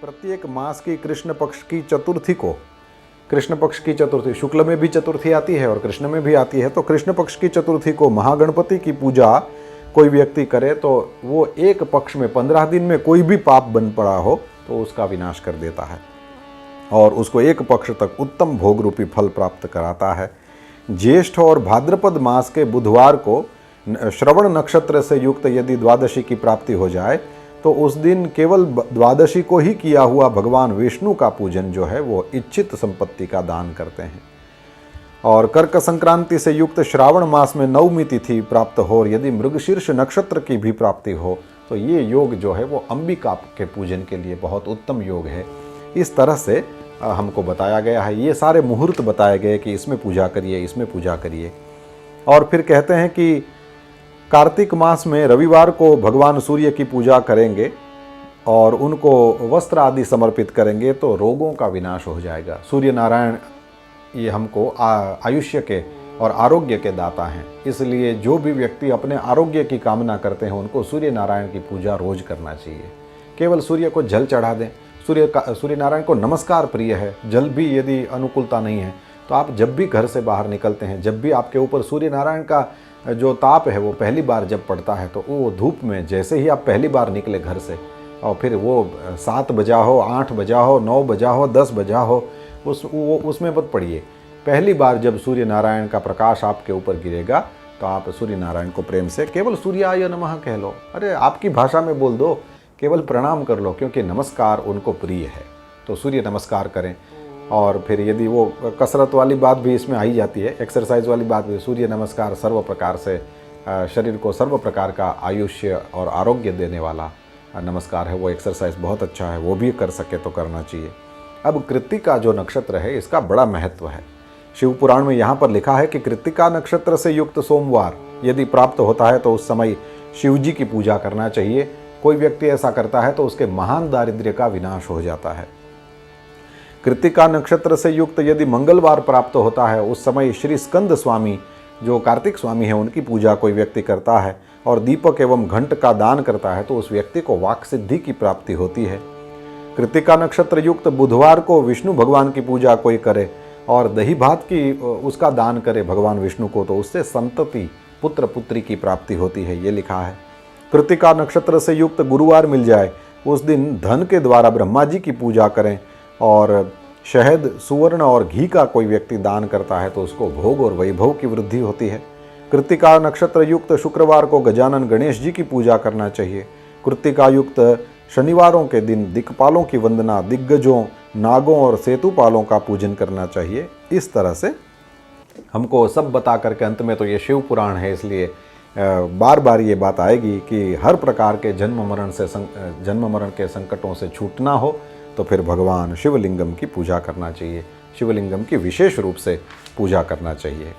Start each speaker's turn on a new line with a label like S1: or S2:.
S1: प्रत्येक मास की कृष्ण पक्ष की चतुर्थी को, कृष्ण पक्ष की चतुर्थी शुक्ल में भी चतुर्थी आती है और कृष्ण में भी आती है, तो कृष्ण पक्ष की चतुर्थी को महागणपति की पूजा कोई व्यक्ति करे तो वो एक पक्ष में 15 दिन में कोई भी पाप बन पड़ा हो तो उसका विनाश कर देता है और उसको एक पक्ष तक उत्तम भोग रूपी फल प्राप्त कराता है। ज्येष्ठ और भाद्रपद मास के बुधवार को श्रवण नक्षत्र से युक्त यदि द्वादशी की प्राप्ति हो जाए तो उस दिन केवल द्वादशी को ही किया हुआ भगवान विष्णु का पूजन जो है वो इच्छित संपत्ति का दान करते हैं। और कर्क संक्रांति से युक्त श्रावण मास में नवमी तिथि प्राप्त हो और यदि मृगशीर्ष नक्षत्र की भी प्राप्ति हो तो ये योग जो है वो अंबिका के पूजन के लिए बहुत उत्तम योग है। इस तरह से हमको बताया गया है, ये सारे मुहूर्त बताए गए कि इसमें पूजा करिए, इसमें पूजा करिए। और फिर कहते हैं कि कार्तिक मास में रविवार को भगवान सूर्य की पूजा करेंगे और उनको वस्त्र आदि समर्पित करेंगे तो रोगों का विनाश हो जाएगा। सूर्य नारायण ये हमको आयुष्य के और आरोग्य के दाता हैं, इसलिए जो भी व्यक्ति अपने आरोग्य की कामना करते हैं उनको सूर्य नारायण की पूजा रोज करना चाहिए। केवल सूर्य को जल चढ़ा दें, सूर्य नारायण को नमस्कार प्रिय है। जल भी यदि अनुकूलता नहीं है तो आप जब भी घर से बाहर निकलते हैं, जब भी आपके ऊपर सूर्य नारायण का जो ताप है वो पहली बार जब पड़ता है तो वो धूप में जैसे ही आप पहली बार निकले घर से और फिर वो 7 बजा हो, 8 बजा हो, 9 बजा हो, 10 बजा हो, उसमें मत पड़िए। पहली बार जब सूर्य नारायण का प्रकाश आपके ऊपर गिरेगा तो आप सूर्य नारायण को प्रेम से केवल सूर्याय नमः कह लो, अरे आपकी भाषा में बोल दो, केवल प्रणाम कर लो, क्योंकि नमस्कार उनको प्रिय है। तो सूर्य नमस्कार करें। और फिर यदि वो कसरत वाली बात भी इसमें आई जाती है, एक्सरसाइज वाली बात भी, सूर्य नमस्कार सर्व प्रकार से शरीर को सर्व प्रकार का आयुष्य और आरोग्य देने वाला नमस्कार है, वो एक्सरसाइज बहुत अच्छा है, वो भी कर सके तो करना चाहिए। अब कृत्तिका जो नक्षत्र है इसका बड़ा महत्व है। शिव पुराण में यहाँ पर लिखा है कि कृत्तिका नक्षत्र से युक्त सोमवार यदि प्राप्त होता है तो उस समय शिव जी की पूजा करना चाहिए। कोई व्यक्ति ऐसा करता है तो उसके महान दारिद्र्य का विनाश हो जाता है। कृत्तिका नक्षत्र से युक्त यदि मंगलवार प्राप्त होता है उस समय श्री स्कंद स्वामी जो कार्तिक स्वामी है उनकी पूजा कोई व्यक्ति करता है और दीपक एवं घंट का दान करता है तो उस व्यक्ति को वाक सिद्धि की प्राप्ति होती है। कृत्तिका नक्षत्र युक्त बुधवार को विष्णु भगवान की पूजा कोई करे और दही भात की उसका दान करे भगवान विष्णु को तो उससे संतति पुत्र पुत्री की प्राप्ति होती है, ये लिखा है। कृत्तिका नक्षत्र से युक्त गुरुवार मिल जाए उस दिन धन के द्वारा ब्रह्मा जी की पूजा करें और शहद, सुवर्ण और घी का कोई व्यक्ति दान करता है तो उसको भोग और वैभव की वृद्धि होती है। कृत्तिका नक्षत्र युक्त शुक्रवार को गजानन गणेश जी की पूजा करना चाहिए। कृत्तिका युक्त शनिवारों के दिन दिक्पालों की वंदना, दिग्गजों, नागों और सेतुपालों का पूजन करना चाहिए। इस तरह से हमको सब बता करके अंत में तो ये शिव पुराण है, इसलिए बार बार ये बात आएगी कि हर प्रकार के जन्म मरण के संकटों से छूटना हो तो फिर भगवान शिवलिंगम की पूजा करना चाहिए, शिवलिंगम की विशेष रूप से पूजा करना चाहिए।